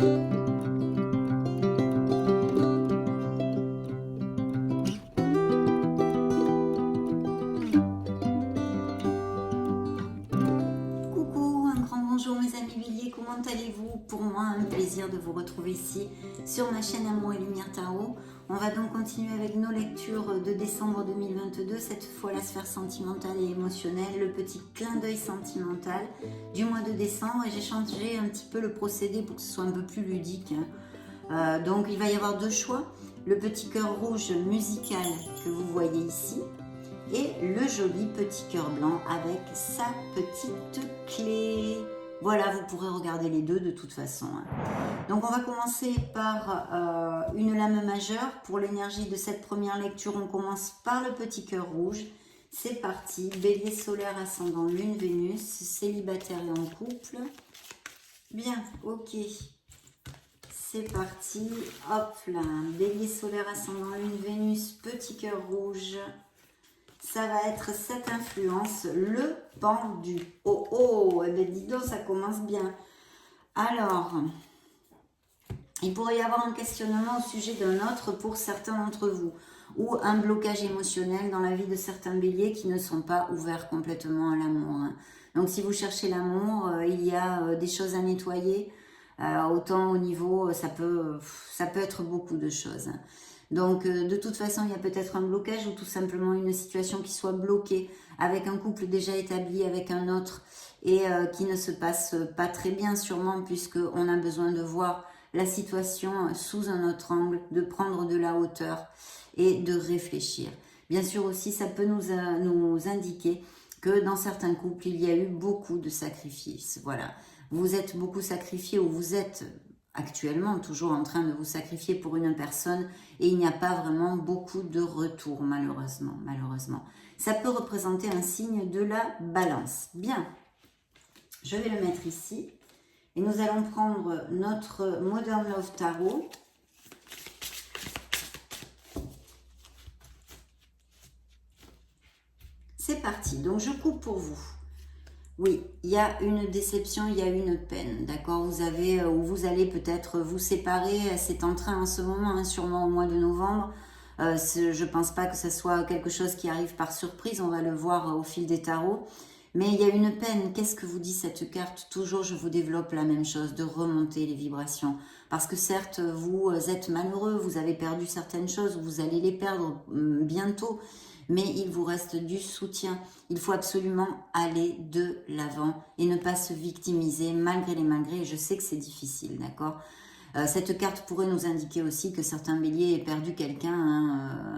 Coucou, un grand bonjour mes amis béliers, comment allez-vous? Pour moi, un plaisir de vous retrouver ici sur ma chaîne Amour et Lumière Tarot. On va donc continuer avec nos lectures de décembre 2022, cette fois la sphère sentimentale et émotionnelle, le petit clin d'œil sentimental du mois de décembre. Et j'ai changé un petit peu le procédé pour que ce soit un peu plus ludique. Donc il va y avoir deux choix, le petit cœur rouge musical que vous voyez ici, et le joli petit cœur blanc avec sa petite clé. Voilà, vous pourrez regarder les deux de toute façon. Donc on va commencer par une lame majeure. Pour l'énergie de cette première lecture, on commence par le petit cœur rouge. C'est parti, bélier solaire, ascendant lune, Vénus, célibataire et en couple. Bien, ok. C'est parti, hop là, bélier solaire, ascendant lune, Vénus, petit cœur rouge. Ça va être cette influence, le pendu. Oh oh, eh bien dis donc, ça commence bien. Alors, il pourrait y avoir un questionnement au sujet d'un autre pour certains d'entre vous, ou un blocage émotionnel dans la vie de certains béliers qui ne sont pas ouverts complètement à l'amour. Donc si vous cherchez l'amour, il y a des choses à nettoyer, autant au niveau, ça peut être beaucoup de choses. Donc, de toute façon, il y a peut-être un blocage ou tout simplement une situation qui soit bloquée avec un couple déjà établi avec un autre et qui ne se passe pas très bien sûrement puisqu'on a besoin de voir la situation sous un autre angle, de prendre de la hauteur et de réfléchir. Bien sûr aussi, ça peut nous indiquer que dans certains couples, il y a eu beaucoup de sacrifices. Voilà, vous êtes beaucoup sacrifiés ou vous êtes actuellement toujours en train de vous sacrifier pour une personne et il n'y a pas vraiment beaucoup de retour malheureusement. Ça peut représenter un signe de la balance. Bien, je vais le mettre ici et nous allons prendre notre Modern Love Tarot. C'est parti, donc je coupe pour vous. Oui, il y a une déception, il y a une peine, d'accord? Vous allez peut-être vous séparer, c'est en train en ce moment, sûrement au mois de novembre. Je ne pense pas que ce soit quelque chose qui arrive par surprise, on va le voir au fil des tarots. Mais il y a une peine, qu'est-ce que vous dit cette carte? Toujours, je vous développe la même chose, de remonter les vibrations. Parce que certes, vous êtes malheureux, vous avez perdu certaines choses, vous allez les perdre bientôt. Mais il vous reste du soutien. Il faut absolument aller de l'avant et ne pas se victimiser malgré les malgrés. Je sais que c'est difficile, d'accord? Cette carte pourrait nous indiquer aussi que certains béliers aient perdu quelqu'un,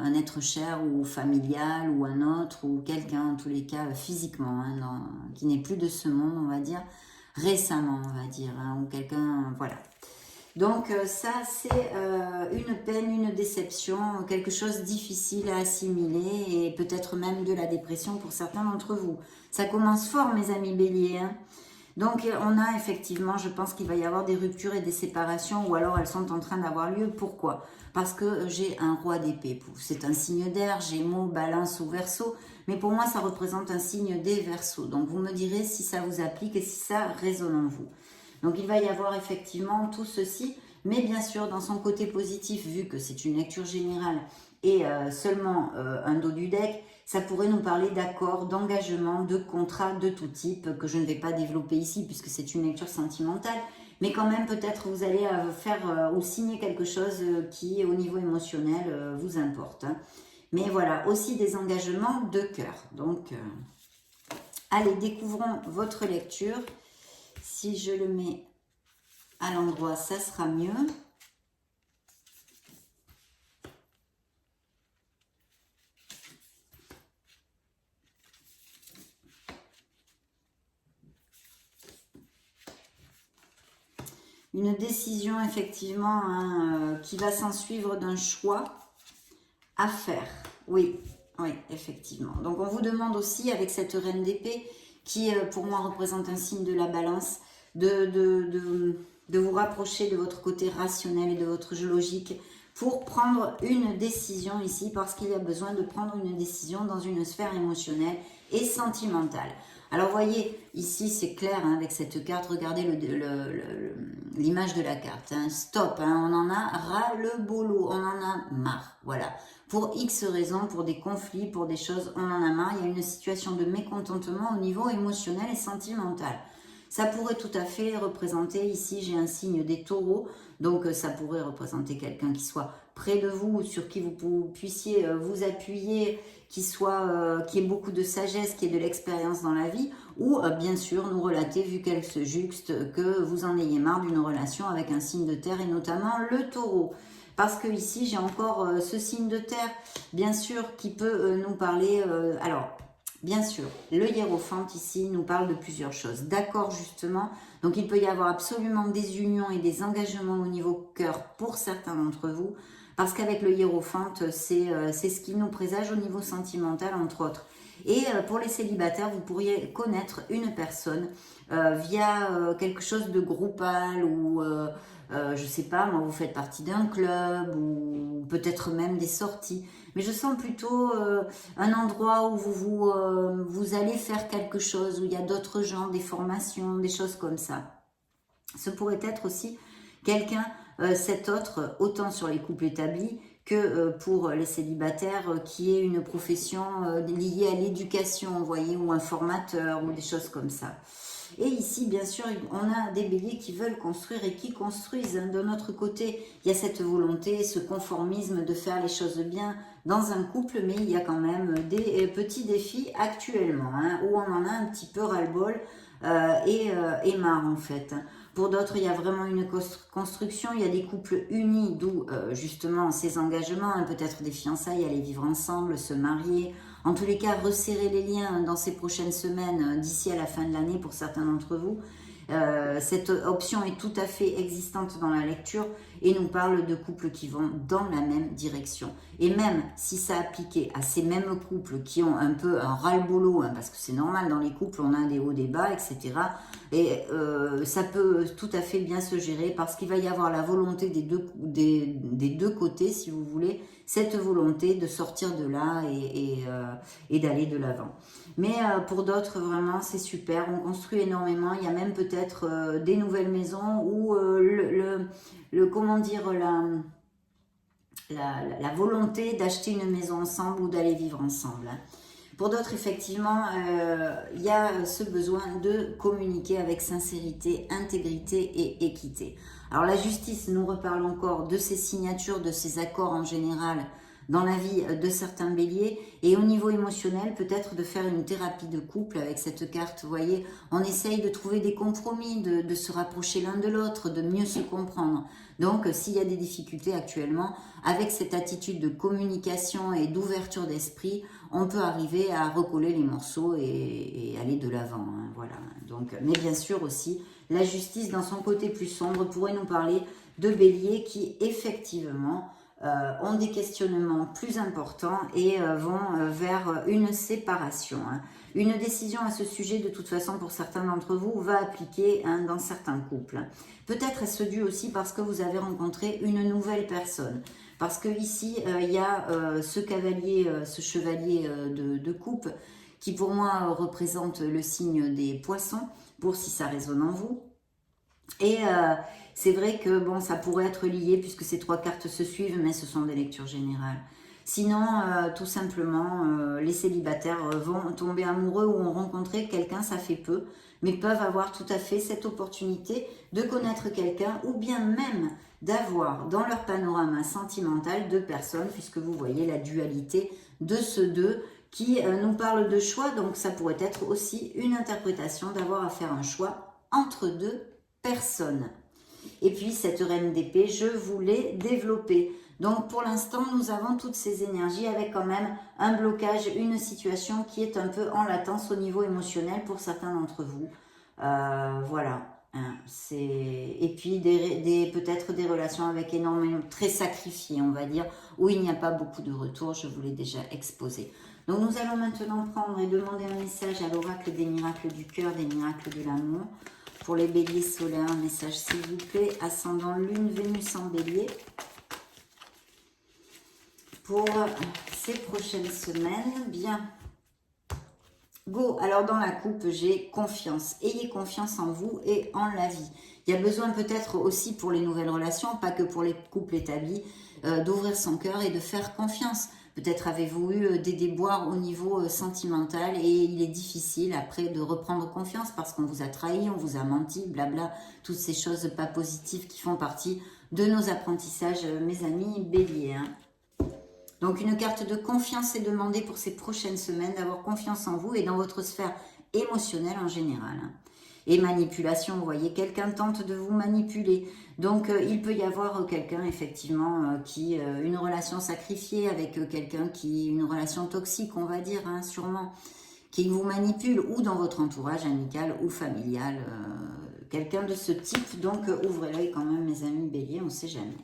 un être cher ou familial ou un autre, ou quelqu'un en tous les cas physiquement, qui n'est plus de ce monde, on va dire, récemment, on va dire, ou quelqu'un, voilà. Donc ça, c'est une peine, une déception, quelque chose de difficile à assimiler et peut-être même de la dépression pour certains d'entre vous. Ça commence fort, mes amis béliers. Donc on a effectivement, je pense qu'il va y avoir des ruptures et des séparations ou alors elles sont en train d'avoir lieu. Pourquoi? Parce que j'ai un roi d'épée. C'est un signe d'air, Gémeaux, Balance ou Verseau. Mais pour moi, ça représente un signe des Verseaux. Donc vous me direz si ça vous applique et si ça résonne en vous. Donc il va y avoir effectivement tout ceci, mais bien sûr dans son côté positif, vu que c'est une lecture générale et seulement un dos du deck, ça pourrait nous parler d'accords, d'engagements, de contrats de tout type, que je ne vais pas développer ici puisque c'est une lecture sentimentale, mais quand même peut-être vous allez faire ou signer quelque chose qui au niveau émotionnel vous importe. Mais voilà, aussi des engagements de cœur. Donc allez, découvrons votre lecture. Si je le mets à l'endroit, ça sera mieux. Une décision, effectivement, qui va s'en suivre d'un choix à faire. Oui, effectivement. Donc, on vous demande aussi, avec cette reine d'épée, qui pour moi représente un signe de la balance, de vous rapprocher de votre côté rationnel et de votre logique pour prendre une décision ici, parce qu'il y a besoin de prendre une décision dans une sphère émotionnelle et sentimentale. Alors, vous voyez, ici, c'est clair, hein, avec cette carte. Regardez l'image de la carte. Hein. Stop, hein, on en a ras-le-bolo, on en a marre. Voilà. Pour X raisons, pour des conflits, pour des choses, on en a marre. Il y a une situation de mécontentement au niveau émotionnel et sentimental. Ça pourrait tout à fait représenter, ici, j'ai un signe des taureaux. Donc, ça pourrait représenter quelqu'un qui soit près de vous, sur qui vous puissiez vous appuyer, qui ait beaucoup de sagesse, qui ait de l'expérience dans la vie, ou bien sûr nous relater, vu qu'elle se juxte, que vous en ayez marre d'une relation avec un signe de terre et notamment le taureau. Parce que ici j'ai encore ce signe de terre, bien sûr, qui peut nous parler. Alors, bien sûr, le hiérophante ici nous parle de plusieurs choses. D'accord, justement. Donc il peut y avoir absolument des unions et des engagements au niveau cœur pour certains d'entre vous. Parce qu'avec le hiérophante, c'est ce qui nous présage au niveau sentimental, entre autres. Et pour les célibataires, vous pourriez connaître une personne via quelque chose de groupal ou, je sais pas, moi, vous faites partie d'un club ou peut-être même des sorties. Mais je sens plutôt un endroit où vous allez faire quelque chose, où il y a d'autres gens, des formations, des choses comme ça. Ce pourrait être aussi quelqu'un, cet autre, autant sur les couples établis que pour les célibataires, qui est une profession liée à l'éducation, vous voyez, ou un formateur, ou des choses comme ça. Et ici, bien sûr, on a des béliers qui veulent construire et qui construisent. Hein. De notre côté, il y a cette volonté, ce conformisme de faire les choses bien dans un couple, mais il y a quand même des petits défis actuellement, hein, où on en a un petit peu ras-le-bol et marre en fait. Pour d'autres, il y a vraiment une construction, il y a des couples unis, d'où justement ces engagements, hein, peut-être des fiançailles, aller vivre ensemble, se marier, en tous les cas resserrer les liens dans ces prochaines semaines, d'ici à la fin de l'année pour certains d'entre vous. Cette option est tout à fait existante dans la lecture et nous parle de couples qui vont dans la même direction. Et même si ça appliquait à ces mêmes couples qui ont un peu un ras-le-bolo, hein, parce que c'est normal, dans les couples on a des hauts, des bas, etc. Et ça peut tout à fait bien se gérer parce qu'il va y avoir la volonté des deux côtés, si vous voulez, cette volonté de sortir de là et d'aller de l'avant. Mais pour d'autres, vraiment, c'est super. On construit énormément. Il y a même peut-être des nouvelles maisons où comment dire, la volonté d'acheter une maison ensemble ou d'aller vivre ensemble. Pour d'autres, effectivement, il y a ce besoin de communiquer avec sincérité, intégrité et équité. Alors la justice nous reparle encore de ces signatures, de ces accords en général dans la vie de certains béliers, et au niveau émotionnel, peut-être de faire une thérapie de couple avec cette carte. Vous voyez, on essaye de trouver des compromis, de se rapprocher l'un de l'autre, de mieux se comprendre. Donc, s'il y a des difficultés actuellement, avec cette attitude de communication et d'ouverture d'esprit, on peut arriver à recoller les morceaux et aller de l'avant. Hein, voilà. Donc, mais bien sûr aussi, la justice, dans son côté plus sombre, pourrait nous parler de béliers qui, effectivement, ont des questionnements plus importants et vont vers une séparation. Hein. Une décision à ce sujet, de toute façon, pour certains d'entre vous, va appliquer dans certains couples. Peut-être est-ce dû aussi parce que vous avez rencontré une nouvelle personne. Parce que ici, il y a ce cavalier, ce chevalier de coupe, qui pour moi représente le signe des poissons, pour si ça résonne en vous. Et c'est vrai que bon, ça pourrait être lié puisque ces trois cartes se suivent, mais ce sont des lectures générales. Sinon, tout simplement, les célibataires vont tomber amoureux ou ont rencontré quelqu'un, ça fait peu, mais peuvent avoir tout à fait cette opportunité de connaître quelqu'un ou bien même d'avoir dans leur panorama sentimental deux personnes, puisque vous voyez la dualité de ce deux qui nous parle de choix. Donc ça pourrait être aussi une interprétation d'avoir à faire un choix entre deux personnes. Et puis cette reine d'épée, je vous l'ai développée. Donc pour l'instant, nous avons toutes ces énergies avec quand même un blocage, une situation qui est un peu en latence au niveau émotionnel pour certains d'entre vous. Voilà. Hein, et puis peut-être des relations avec énormément, très sacrifiées, on va dire, où il n'y a pas beaucoup de retour, je vous l'ai déjà exposé. Donc nous allons maintenant prendre et demander un message à l'oracle des miracles du cœur, des miracles de l'amour. Pour les béliers solaires, un message s'il vous plaît. Ascendant lune, Vénus en bélier. Pour ces prochaines semaines, bien. Go. Alors dans la coupe, j'ai confiance. Ayez confiance en vous et en la vie. Il y a besoin peut-être aussi pour les nouvelles relations, pas que pour les couples établis, d'ouvrir son cœur et de faire confiance. Peut-être avez-vous eu des déboires au niveau sentimental et il est difficile après de reprendre confiance parce qu'on vous a trahi, on vous a menti, blabla. Toutes ces choses pas positives qui font partie de nos apprentissages, mes amis béliers. Hein. Donc une carte de confiance est demandée pour ces prochaines semaines, d'avoir confiance en vous et dans votre sphère émotionnelle en général. Et manipulation, vous voyez, quelqu'un tente de vous manipuler. Donc il peut y avoir quelqu'un effectivement qui, une relation sacrifiée avec quelqu'un qui, une relation toxique on va dire, hein, sûrement, qui vous manipule ou dans votre entourage amical ou familial. Quelqu'un de ce type, donc ouvrez l'œil quand même mes amis béliers, on ne sait jamais.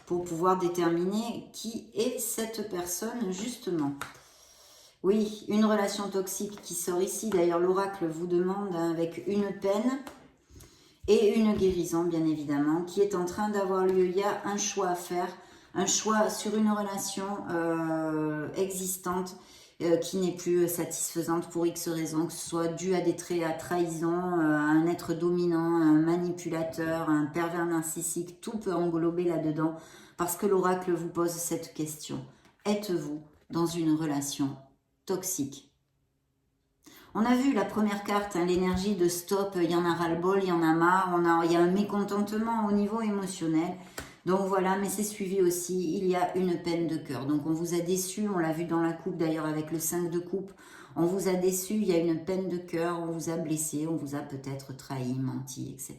Pour pouvoir déterminer qui est cette personne justement. Oui, une relation toxique qui sort ici. D'ailleurs, l'oracle vous demande avec une peine et une guérison, bien évidemment, qui est en train d'avoir lieu. Il y a un choix à faire, un choix sur une relation existante qui n'est plus satisfaisante pour X raisons, que ce soit dû à des traits, à trahison, à un être dominant, un manipulateur, un pervers narcissique. Tout peut englober là-dedans parce que l'oracle vous pose cette question. Êtes-vous dans une relation toxique? On a vu la première carte, hein, l'énergie de stop, il y en a ras-le-bol, il y en a marre, il y a un mécontentement au niveau émotionnel. Donc voilà, mais c'est suivi aussi, il y a une peine de cœur. Donc on vous a déçu, on l'a vu dans la coupe d'ailleurs avec le 5 de coupe. On vous a déçu, il y a une peine de cœur, on vous a blessé, on vous a peut-être trahi, menti, etc.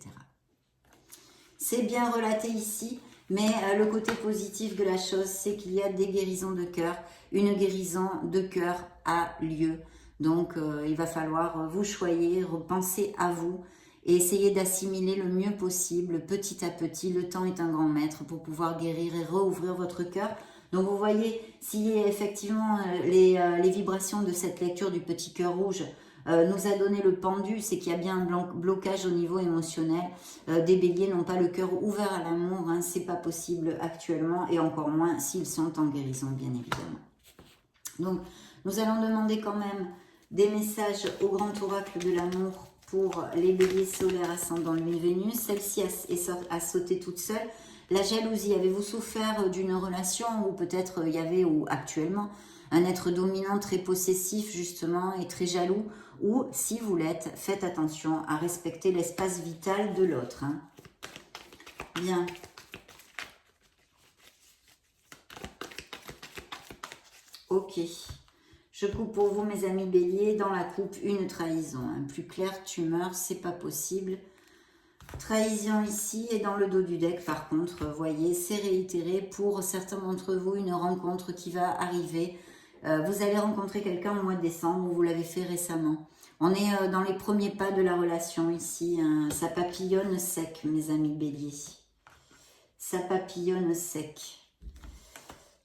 C'est bien relaté ici, mais le côté positif de la chose, c'est qu'il y a des guérisons de cœur. Une guérison de cœur a lieu. Donc il va falloir vous choyer, repenser à vous et essayer d'assimiler le mieux possible, petit à petit. Le temps est un grand maître pour pouvoir guérir et rouvrir votre cœur. Donc vous voyez, si effectivement les vibrations de cette lecture du petit cœur rouge nous a donné le pendu, c'est qu'il y a bien un blocage au niveau émotionnel. Des béliers n'ont pas le cœur ouvert à l'amour, hein, c'est pas possible actuellement, et encore moins s'ils sont en guérison, bien évidemment. Donc, nous allons demander quand même des messages au grand oracle de l'amour pour les béliers solaires ascendant lune Vénus. Celle-ci a sauté toute seule. La jalousie, avez-vous souffert d'une relation où peut-être il y avait, ou actuellement, un être dominant très possessif justement et très jaloux, ou si vous l'êtes, faites attention à respecter l'espace vital de l'autre. Hein. Bien. Ok. Je coupe pour vous mes amis béliers, dans la coupe une trahison. Hein. Plus clair, tu meurs, c'est pas possible. Trahison ici et dans le dos du deck par contre, voyez, c'est réitéré pour certains d'entre vous une rencontre qui va arriver. Vous allez rencontrer quelqu'un au mois de décembre, vous l'avez fait récemment. On est dans les premiers pas de la relation ici, hein. Ça papillonne sec mes amis béliers. Ça papillonne sec.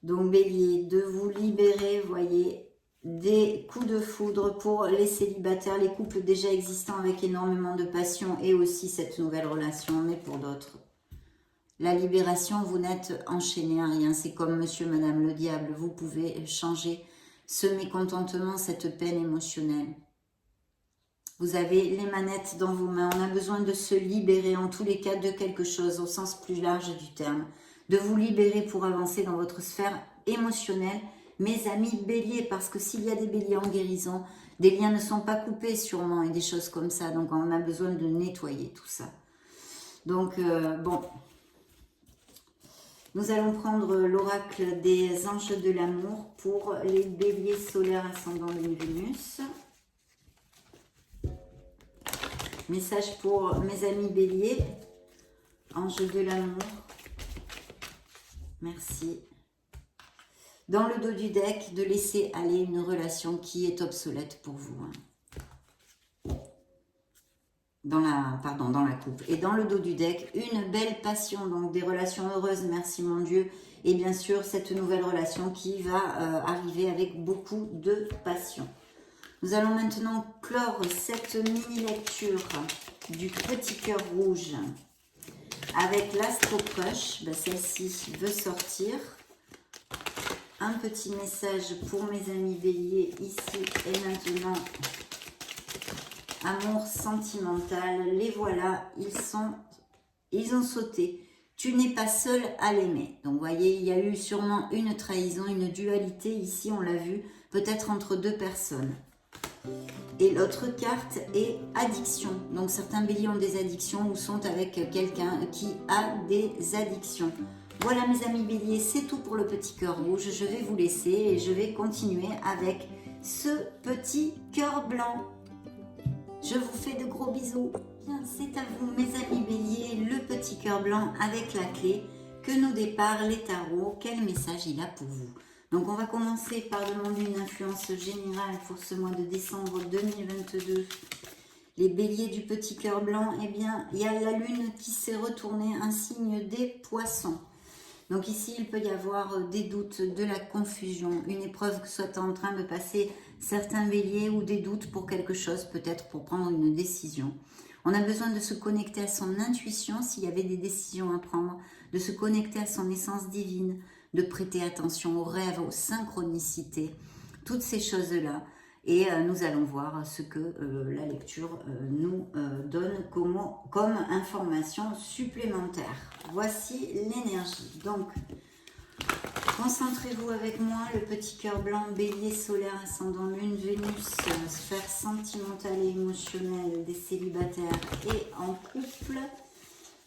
Donc bélier, de vous libérer, voyez, des coups de foudre pour les célibataires, les couples déjà existants avec énormément de passion et aussi cette nouvelle relation, mais pour d'autres. La libération, vous n'êtes enchaîné à rien, c'est comme monsieur, madame le diable, vous pouvez changer ce mécontentement, cette peine émotionnelle. Vous avez les manettes dans vos mains, on a besoin de se libérer en tous les cas de quelque chose au sens plus large du terme, de vous libérer pour avancer dans votre sphère émotionnelle, mes amis béliers, parce que s'il y a des béliers en guérison, des liens ne sont pas coupés sûrement et des choses comme ça, donc on a besoin de nettoyer tout ça. Donc bon, nous allons prendre l'oracle des anges de l'amour pour les béliers solaires ascendant lune Vénus. Message pour mes amis béliers, anges de l'amour, merci. Dans le dos du deck, de laisser aller une relation qui est obsolète pour vous. Dans la coupe. Et dans le dos du deck, une belle passion, donc des relations heureuses, merci mon Dieu. Et bien sûr, cette nouvelle relation qui va arriver avec beaucoup de passion. Nous allons maintenant clore cette mini-lecture du petit cœur rouge avec l'Astro Crush. Ben, celle-ci veut sortir. un petit message pour mes amis béliers ici et maintenant. Amour sentimental, les voilà, ils ont sauté. Tu n'es pas seul à l'aimer. Donc, vous voyez, il y a eu sûrement une trahison, une dualité ici, on l'a vu, peut-être entre deux personnes. Et l'autre carte est addiction. Donc, certains béliers ont des addictions ou sont avec quelqu'un qui a des addictions. Voilà, mes amis béliers, c'est tout pour le petit cœur rouge. Je vais vous laisser et je vais continuer avec ce petit cœur blanc. Je vous fais de gros bisous. Bien, c'est à vous, mes amis béliers, le petit cœur blanc avec la clé. Que nous déparent les tarots? Quel message il a pour vous? Donc, on va commencer par demander une influence générale pour ce mois de décembre 2022. Les béliers du petit cœur blanc, eh bien, il y a la lune qui s'est retournée, un signe des poissons. Donc ici, il peut y avoir des doutes, de la confusion, une épreuve que soit en train de passer certains béliers ou des doutes pour quelque chose, peut-être pour prendre une décision. On a besoin de se connecter à son intuition s'il y avait des décisions à prendre, de se connecter à son essence divine, de prêter attention aux rêves, aux synchronicités, toutes ces choses-là. Et nous allons voir ce que la lecture nous donne comme information supplémentaire. Voici l'énergie. Donc, concentrez-vous avec moi, le petit cœur blanc, bélier solaire, ascendant lune, Vénus, sphère sentimentale et émotionnelle des célibataires et en couple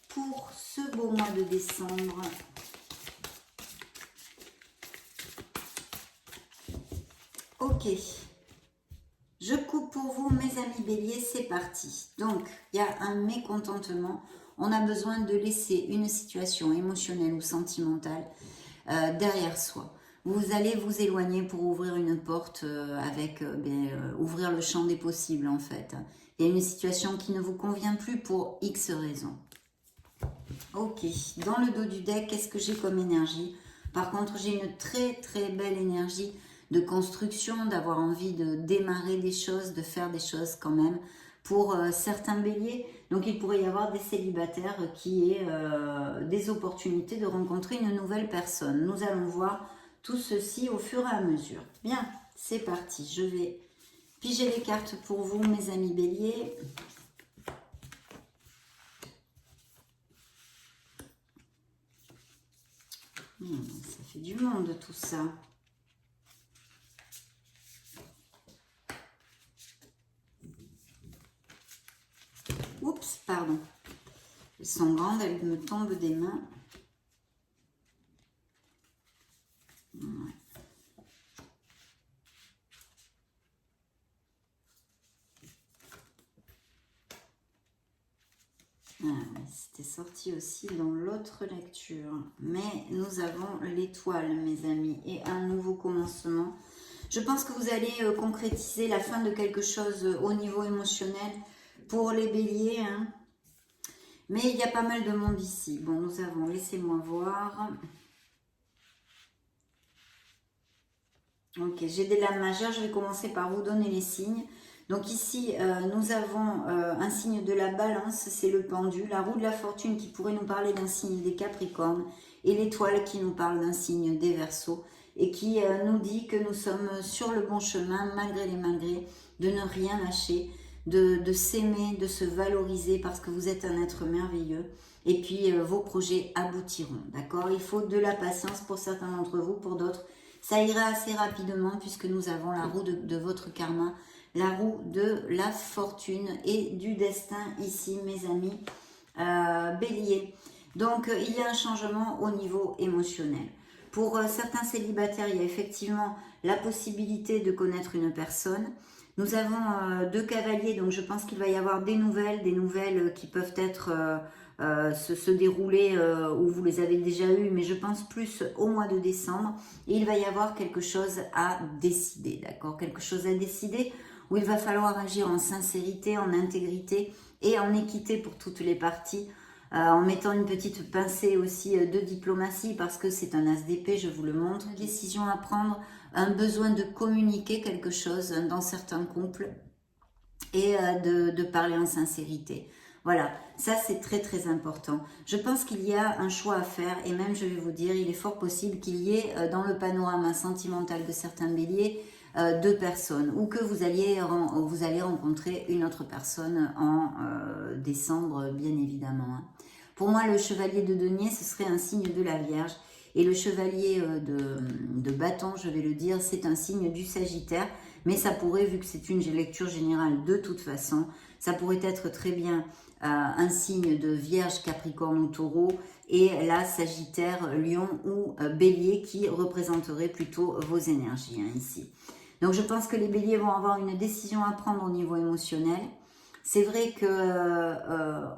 pour ce beau mois de décembre. Ok. Je coupe pour vous, mes amis béliers, c'est parti. Donc, il y a un mécontentement. On a besoin de laisser une situation émotionnelle ou sentimentale derrière soi. Vous allez vous éloigner pour ouvrir une porte ouvrir le champ des possibles, en fait. Il y a une situation qui ne vous convient plus pour X raisons. Ok, dans le dos du deck, qu'est-ce que j'ai comme énergie? Par contre, j'ai une très très belle énergie de construction, d'avoir envie de démarrer des choses, de faire des choses quand même pour certains béliers. Donc il pourrait y avoir des célibataires qui aient des opportunités de rencontrer une nouvelle personne. Nous allons voir tout ceci au fur et à mesure. Bien, c'est parti. Je vais piger les cartes pour vous, mes amis béliers. Ça fait du monde tout ça. Oups, pardon. Elles sont grandes, elles me tombent des mains. Ouais. C'était sorti aussi dans l'autre lecture. Mais nous avons l'étoile, mes amis, et un nouveau commencement. Je pense que vous allez concrétiser la fin de quelque chose au niveau émotionnel pour les béliers. Hein. Mais il y a pas mal de monde ici. Bon, nous avons, laissez-moi voir. Ok, j'ai des lames majeures. Je vais commencer par vous donner les signes. Donc ici, nous avons un signe de la balance, c'est le pendu, la roue de la fortune qui pourrait nous parler d'un signe des Capricornes et l'étoile qui nous parle d'un signe des Verseaux et qui nous dit que nous sommes sur le bon chemin malgré les malgrés, de ne rien lâcher, de s'aimer, de se valoriser parce que vous êtes un être merveilleux et puis vos projets aboutiront, d'accord? Il faut de la patience pour certains d'entre vous, pour d'autres, ça ira assez rapidement puisque nous avons la roue de votre karma, la roue de la fortune et du destin ici, mes amis béliers. Donc, il y a un changement au niveau émotionnel. Pour certains célibataires, il y a effectivement la possibilité de connaître une personne. Nous avons deux cavaliers, donc je pense qu'il va y avoir des nouvelles qui peuvent être se dérouler où vous les avez déjà eues, mais je pense plus au mois de décembre. Et il va y avoir quelque chose à décider, d'accord? Quelque chose à décider où il va falloir agir en sincérité, en intégrité et en équité pour toutes les parties, en mettant une petite pincée aussi de diplomatie parce que c'est un as d'épée, je vous le montre. Une décision à prendre, un besoin de communiquer quelque chose dans certains couples et de parler en sincérité. Voilà, ça c'est très très important. Je pense qu'il y a un choix à faire et même je vais vous dire, il est fort possible qu'il y ait dans le panorama sentimental de certains béliers deux personnes ou que vous allez rencontrer une autre personne en décembre bien évidemment. Hein. Pour moi le chevalier de denier ce serait un signe de la Vierge et le chevalier de bâton je vais le dire c'est un signe du Sagittaire mais ça pourrait vu que c'est une lecture générale de toute façon ça pourrait être très bien un signe de Vierge, Capricorne ou Taureau et là Sagittaire, Lion ou Bélier qui représenterait plutôt vos énergies hein, ici. Donc je pense que les béliers vont avoir une décision à prendre au niveau émotionnel. C'est vrai que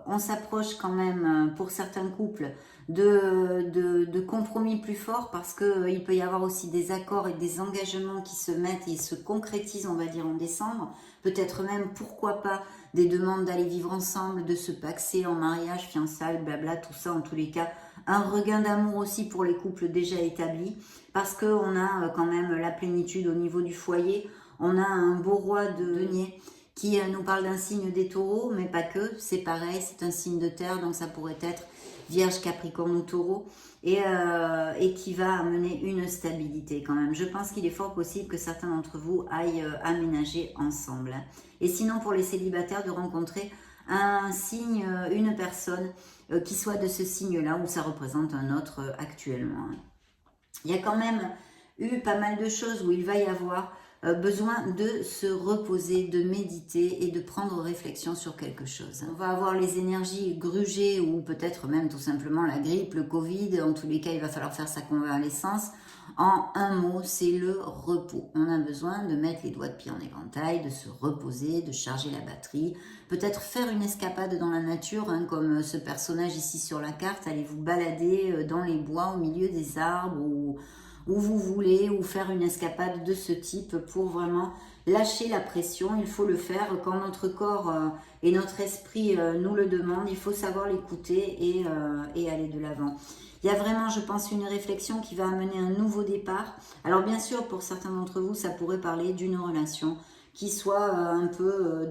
on s'approche quand même pour certains couples de compromis plus forts parce qu'il peut y avoir aussi des accords et des engagements qui se mettent et se concrétisent on va dire en décembre. Peut-être même pourquoi pas des demandes d'aller vivre ensemble, de se paxer en mariage, fiançailles, blabla, tout ça en tous les cas. Un regain d'amour aussi pour les couples déjà établis parce qu'on a quand même la plénitude au niveau du foyer. On a un beau roi de denier qui nous parle d'un signe des taureaux, mais pas que, c'est pareil, c'est un signe de terre, donc ça pourrait être Vierge, Capricorne ou Taureau, et qui va amener une stabilité quand même. Je pense qu'il est fort possible que certains d'entre vous aillent aménager ensemble. Hein. Et sinon, pour les célibataires, de rencontrer un signe, une personne qui soit de ce signe-là, ou ça représente un autre actuellement. Hein. Il y a quand même eu pas mal de choses où il va y avoir besoin de se reposer, de méditer et de prendre réflexion sur quelque chose. On va avoir les énergies grugées ou peut-être même tout simplement la grippe, le Covid. En tous les cas, il va falloir faire sa convalescence. En un mot, c'est le repos. On a besoin de mettre les doigts de pied en éventail, de se reposer, de charger la batterie. Peut-être faire une escapade dans la nature, hein, comme ce personnage ici sur la carte. Allez vous balader dans les bois, au milieu des arbres ou où vous voulez, ou faire une escapade de ce type pour vraiment lâcher la pression. Il faut le faire quand notre corps et notre esprit nous le demandent. Il faut savoir l'écouter et aller de l'avant. Il y a vraiment, je pense, une réflexion qui va amener un nouveau départ. Alors bien sûr, pour certains d'entre vous, ça pourrait parler d'une relation qui soit un peu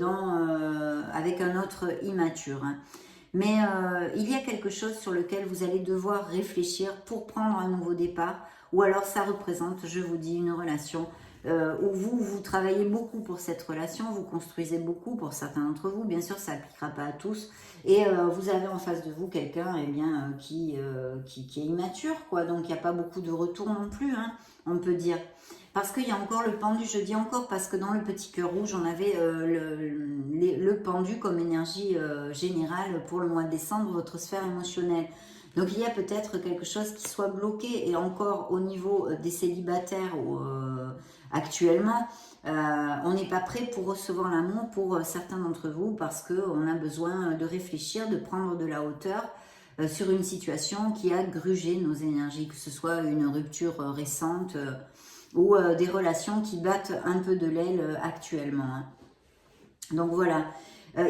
avec un autre immature. Hein. Mais il y a quelque chose sur lequel vous allez devoir réfléchir pour prendre un nouveau départ. Ou alors ça représente, je vous dis, une relation où vous travaillez beaucoup pour cette relation, vous construisez beaucoup pour certains d'entre vous. Bien sûr, ça n'appliquera pas à tous. Et vous avez en face de vous quelqu'un qui est immature, quoi. Donc, il n'y a pas beaucoup de retour non plus, hein, on peut dire. Parce qu'il y a encore le pendu, je dis encore, parce que dans le petit cœur rouge, on avait le pendu comme énergie générale pour le mois de décembre, votre sphère émotionnelle. Donc il y a peut-être quelque chose qui soit bloqué et encore au niveau des célibataires actuellement, on n'est pas prêt pour recevoir l'amour pour certains d'entre vous parce qu'on a besoin de réfléchir, de prendre de la hauteur sur une situation qui a grugé nos énergies, que ce soit une rupture récente ou des relations qui battent un peu de l'aile actuellement. Hein. Donc voilà.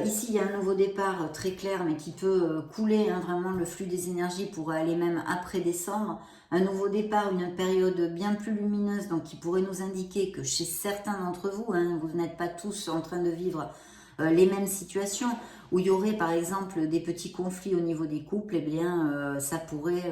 Ici, il y a un nouveau départ très clair, mais qui peut couler hein, vraiment le flux des énergies pour aller même après décembre. Un nouveau départ, une période bien plus lumineuse, donc qui pourrait nous indiquer que chez certains d'entre vous, hein, vous n'êtes pas tous en train de vivre les mêmes situations, où il y aurait par exemple des petits conflits au niveau des couples, eh bien ça pourrait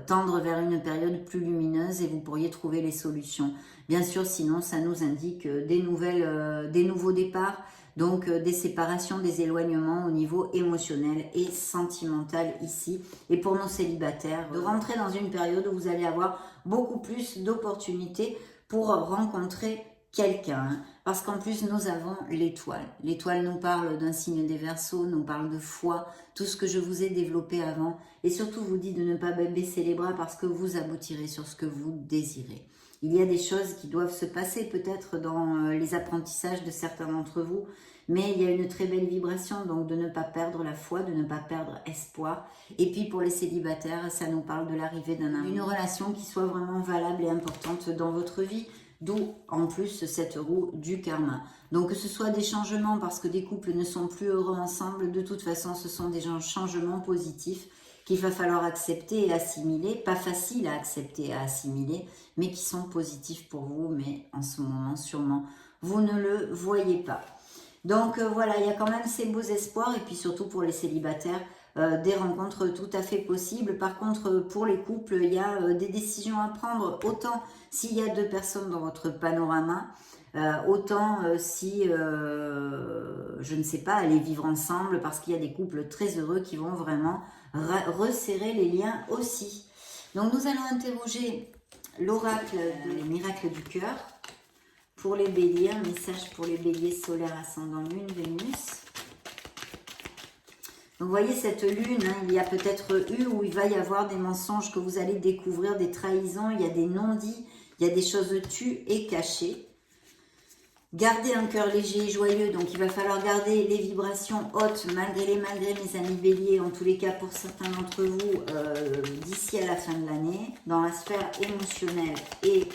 tendre vers une période plus lumineuse et vous pourriez trouver les solutions. Bien sûr, sinon ça nous indique des nouveaux départs, donc des séparations, des éloignements au niveau émotionnel et sentimental ici. Et pour nos célibataires, de rentrer dans une période où vous allez avoir beaucoup plus d'opportunités pour rencontrer quelqu'un. Parce qu'en plus, nous avons l'étoile. L'étoile nous parle d'un signe des Verseaux, nous parle de foi, tout ce que je vous ai développé avant. Et surtout, vous dit de ne pas baisser les bras parce que vous aboutirez sur ce que vous désirez. Il y a des choses qui doivent se passer peut-être dans les apprentissages de certains d'entre vous, mais il y a une très belle vibration, donc de ne pas perdre la foi, de ne pas perdre espoir. Et puis pour les célibataires, ça nous parle de l'arrivée d'une relation qui soit vraiment valable et importante dans votre vie, d'où en plus cette roue du karma. Donc que ce soit des changements parce que des couples ne sont plus heureux ensemble, de toute façon ce sont des changements positifs qu'il va falloir accepter et assimiler, pas facile à accepter et à assimiler, mais qui sont positifs pour vous, mais en ce moment sûrement vous ne le voyez pas. Donc voilà, il y a quand même ces beaux espoirs. Et puis surtout pour les célibataires, des rencontres tout à fait possibles. Par contre, pour les couples, il y a des décisions à prendre. Autant s'il y a deux personnes dans votre panorama, autant si, je ne sais pas, aller vivre ensemble, parce qu'il y a des couples très heureux qui vont vraiment resserrer les liens aussi. Donc nous allons interroger l'oracle des miracles du cœur. Pour les béliers, un message pour les béliers solaires ascendant lune, Vénus. Donc vous voyez cette lune, hein, il y a peut-être eu ou il va y avoir des mensonges que vous allez découvrir, des trahisons, il y a des non-dits, il y a des choses tues et cachées. Gardez un cœur léger et joyeux, donc il va falloir garder les vibrations hautes malgré mes amis béliers, en tous les cas pour certains d'entre vous, d'ici à la fin de l'année, dans la sphère émotionnelle et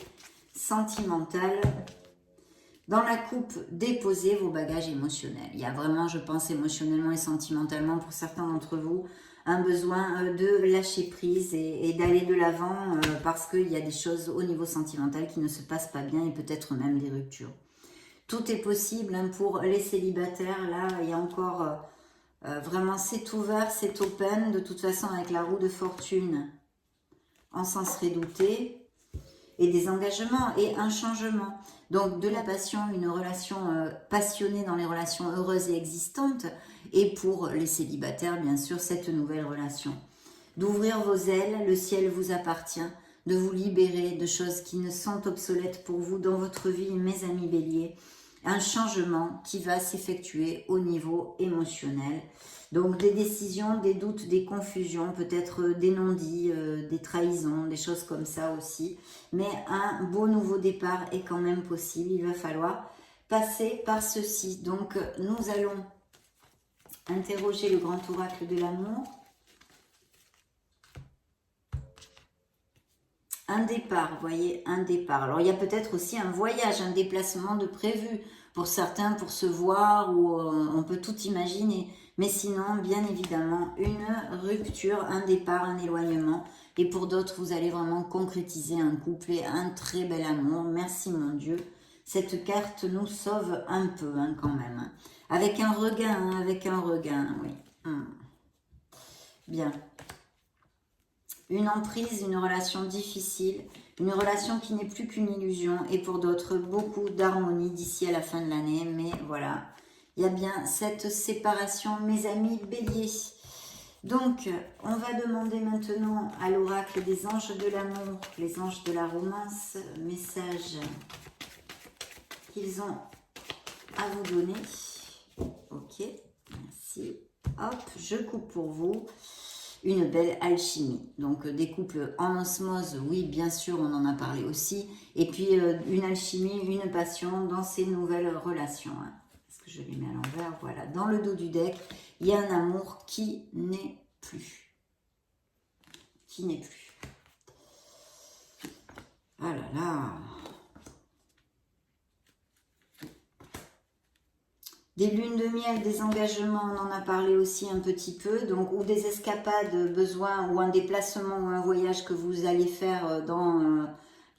sentimentale. Dans la coupe, déposez vos bagages émotionnels. Il y a vraiment, je pense, émotionnellement et sentimentalement, pour certains d'entre vous, un besoin de lâcher prise et d'aller de l'avant parce qu'il y a des choses au niveau sentimental qui ne se passent pas bien et peut-être même des ruptures. Tout est possible hein, pour les célibataires. Là, il y a encore vraiment, c'est ouvert, c'est open. De toute façon, avec la roue de fortune en sens redouté, et des engagements et un changement. Donc de la passion, une relation passionnée dans les relations heureuses et existantes, et pour les célibataires, bien sûr, cette nouvelle relation. D'ouvrir vos ailes, le ciel vous appartient, de vous libérer de choses qui ne sont obsolètes pour vous dans votre vie, mes amis béliers. Un changement qui va s'effectuer au niveau émotionnel. Donc des décisions, des doutes, des confusions, peut-être des non-dits, des trahisons, des choses comme ça aussi. Mais un beau nouveau départ est quand même possible. Il va falloir passer par ceci. Donc nous allons interroger le grand oracle de l'amour. Un départ, vous voyez, un départ. Alors il y a peut-être aussi un voyage, un déplacement de prévu. Pour certains, pour se voir, ou on peut tout imaginer. Mais sinon, bien évidemment, une rupture, un départ, un éloignement. Et pour d'autres, vous allez vraiment concrétiser un couple et un très bel amour. Merci mon Dieu. Cette carte nous sauve un peu hein, quand même. Avec un regain, oui. Bien. Une emprise, une relation difficile, une relation qui n'est plus qu'une illusion. Et pour d'autres, beaucoup d'harmonie d'ici à la fin de l'année. Mais voilà, il y a bien cette séparation, mes amis béliers. Donc, on va demander maintenant à l'oracle des anges de l'amour, les anges de la romance, message qu'ils ont à vous donner. Ok, merci. Hop, je coupe pour vous. Une belle alchimie. Donc des couples en osmose, oui, bien sûr, on en a parlé aussi. Et puis une alchimie, une passion dans ces nouvelles relations. Hein. Est-ce que je les mets à l'envers? Voilà, dans le dos du deck, il y a un amour qui n'est plus. Qui n'est plus. Ah là là. Des lunes de miel, des engagements, on en a parlé aussi un petit peu, donc ou des escapades, besoin ou un déplacement ou un voyage que vous allez faire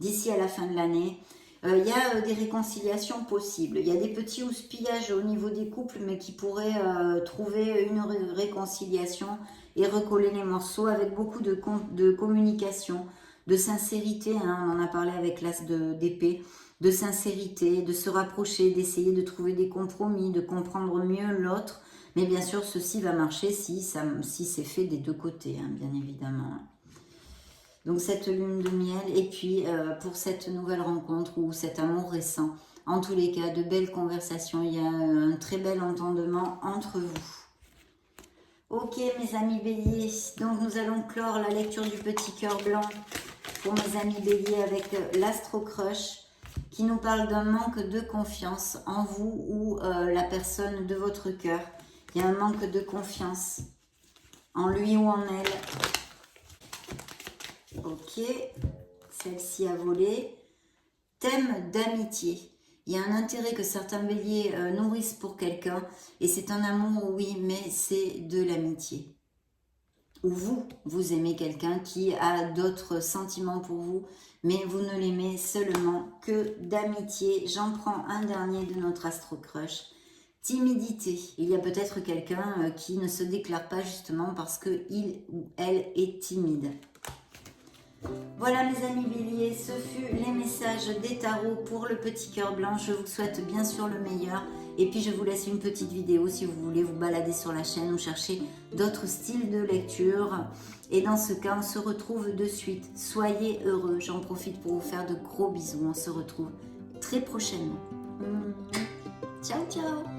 d'ici à la fin de l'année. Il y a des réconciliations possibles. Il y a des petits houspillages au niveau des couples, mais qui pourraient trouver une réconciliation et recoller les morceaux avec beaucoup de communication, de sincérité. Hein, on en a parlé avec l'as d'épée. De sincérité, de se rapprocher, d'essayer de trouver des compromis, de comprendre mieux l'autre. Mais bien sûr, ceci va marcher si c'est fait des deux côtés, hein, bien évidemment. Donc cette lune de miel, et puis pour cette nouvelle rencontre ou cet amour récent, en tous les cas, de belles conversations, il y a un très bel entendement entre vous. Ok mes amis béliers, donc nous allons clore la lecture du petit cœur blanc pour mes amis béliers avec l'Astro Crush, qui nous parle d'un manque de confiance en vous ou la personne de votre cœur. Il y a un manque de confiance en lui ou en elle. Ok, celle-ci a volé. Thème d'amitié. Il y a un intérêt que certains béliers nourrissent pour quelqu'un. Et c'est un amour, oui, mais c'est de l'amitié. Ou vous aimez quelqu'un qui a d'autres sentiments pour vous, mais vous ne l'aimez seulement que d'amitié. J'en prends un dernier de notre Astro Crush. timidité. Il y a peut-être quelqu'un qui ne se déclare pas justement parce qu'il ou elle est timide. Voilà mes amis béliers, ce fut les messages des tarots pour le petit cœur blanc. Je vous souhaite bien sûr le meilleur. Et puis je vous laisse une petite vidéo si vous voulez vous balader sur la chaîne ou chercher d'autres styles de lecture. Et dans ce cas, on se retrouve de suite. Soyez heureux. J'en profite pour vous faire de gros bisous. On se retrouve très prochainement. Ciao, ciao!